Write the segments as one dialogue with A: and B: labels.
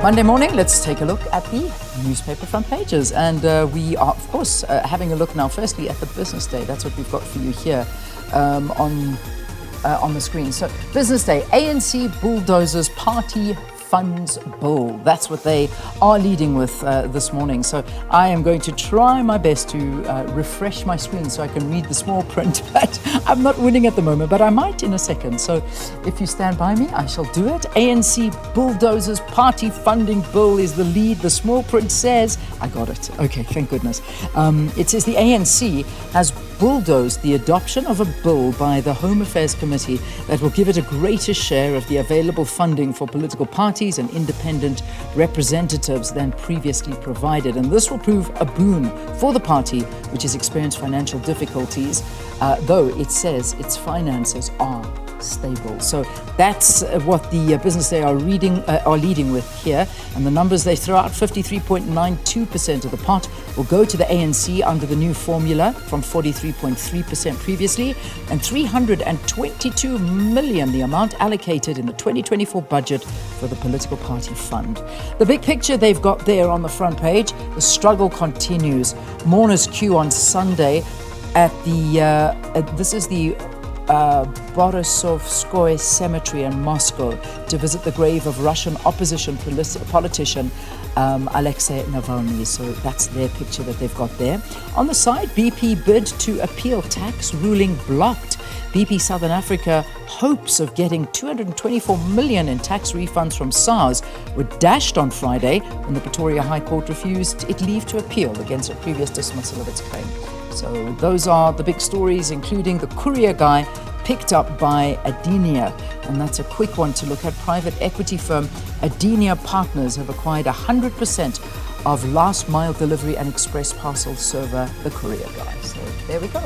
A: Monday morning, let's take a look at the newspaper front pages. And we are, of course, having a look now, firstly, at the business day. That's what we've got for you here on the screen. So, business day, ANC bulldozers party funds bill. That's what they are leading with this morning. So I am going to try my best to refresh my screen so I can read the small print, but I'm not winning at the moment, but I might in a second. So if you stand by me, I shall do it. ANC bulldozers party funding bill is the lead. The small print says, I got it. Okay, thank goodness. It says the ANC has bulldozed the adoption of a bill by the Home Affairs Committee that will give it a greater share of the available funding for political parties and independent representatives than previously provided. And this will prove a boon for the party, which has experienced financial difficulties, though it says its finances are stable. So that's what the business they are leading with here. And the numbers they throw out, 53.92% of the pot will go to the ANC under the new formula from 43.3% previously, and 322 million, the amount allocated in the 2024 budget for the political party fund. The big picture they've got there on the front page, the struggle continues. Mourners queue on Sunday at the, this is the Borisovskoye Cemetery in Moscow to visit the grave of Russian opposition politician Alexei Navalny. So that's their picture that they've got there. On the side, BP bid to appeal tax ruling blocked. BP Southern Africa hopes of getting 224 million in tax refunds from SARS were dashed on Friday when the Pretoria High Court refused it leave to appeal against a previous dismissal of its claim. So those are the big stories, including the courier guy picked up by Adenia. And that's a quick one to look at. Private equity firm Adenia Partners have acquired 100% of last mile delivery and express parcel server, the courier guy. So there we go.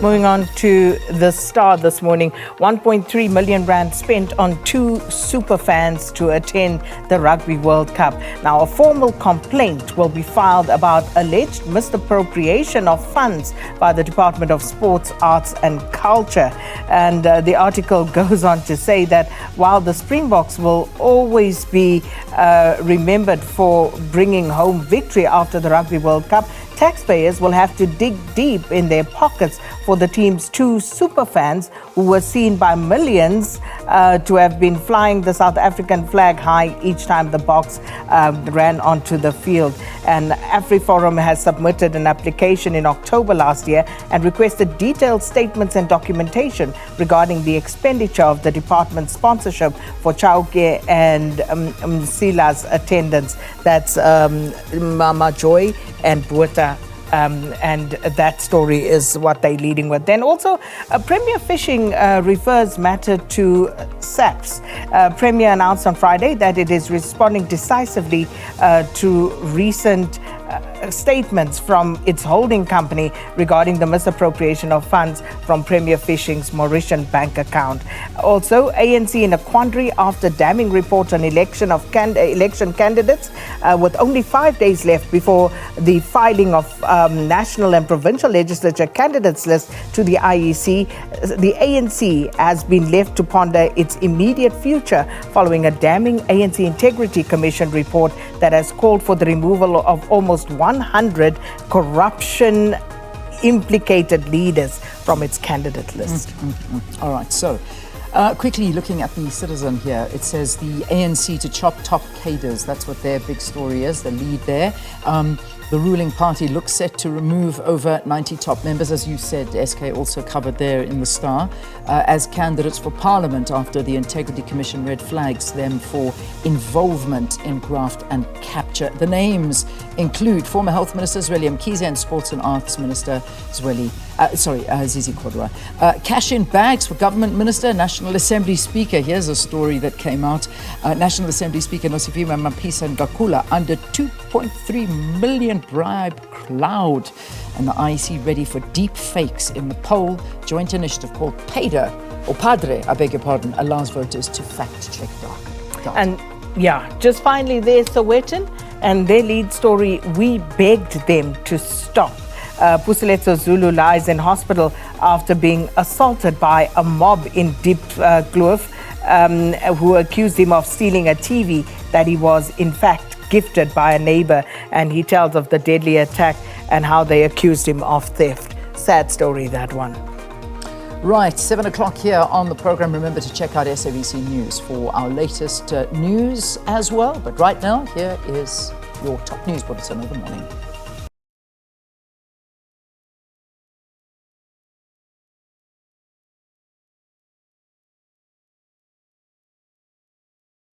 B: Moving on to the Star this morning, 1.3 million rand spent on 2 super fans to attend the Rugby World Cup. Now, a formal complaint will be filed about alleged misappropriation of funds by the Department of Sports, Arts and Culture. And the article goes on to say that while the Springboks will always be remembered for bringing home victory after the Rugby World Cup, taxpayers will have to dig deep in their pockets for the team's 2 super fans who were seen by millions to have been flying the South African flag high each time the Boks ran onto the field. And AfriForum has submitted an application in October last year and requested detailed statements and documentation regarding the expenditure of the department's sponsorship for Chauke and Sila's attendance. That's Mama Joy and Bueta. And that story is what they're leading with. Then also, Premier Fishing refers matter to SABC. Premier announced on Friday that it is responding decisively to recent statements from its holding company regarding the misappropriation of funds from Premier Fishing's Mauritian bank account. Also, ANC in a quandary after damning report on election candidates with only 5 days left before the filing of national and provincial legislature candidates list to the IEC. The ANC has been left to ponder its immediate future following a damning ANC Integrity Commission report that has called for the removal of almost 100 corruption implicated leaders from its candidate list.
A: All right, so quickly looking at the Citizen here, it says the ANC to chop top cadres. That's what their big story is, the lead there. The ruling party looks set to remove over 90 top members, as you said, SK also covered there in the Star, as candidates for Parliament after the Integrity Commission red flags them for involvement in graft and capture. The names include former Health Minister Zweli Mkhize and Sports and Arts Minister Zizi Kodwa. Cash-in bags for Government Minister, National Assembly Speaker. Here's a story that came out. National Assembly Speaker Nosifima Mapisa Ngakula under 2.3 million bribe cloud. And the IEC ready for deep fakes in the poll. Joint initiative called Padre, allows voters to fact-check dark.
B: And yeah, just finally there's Sowetan and their lead story, we begged them to stop. Puseletso Zulu lies in hospital after being assaulted by a mob in Diep Kloof. who accused him of stealing a TV that he was in fact gifted by a neighbor, and he tells of the deadly attack and how they accused him of theft. Sad story, that one.
A: Right, 7 o'clock here on the program. Remember to check out SABC News for our latest news as well. But right now, here is your top news bulletin of the morning.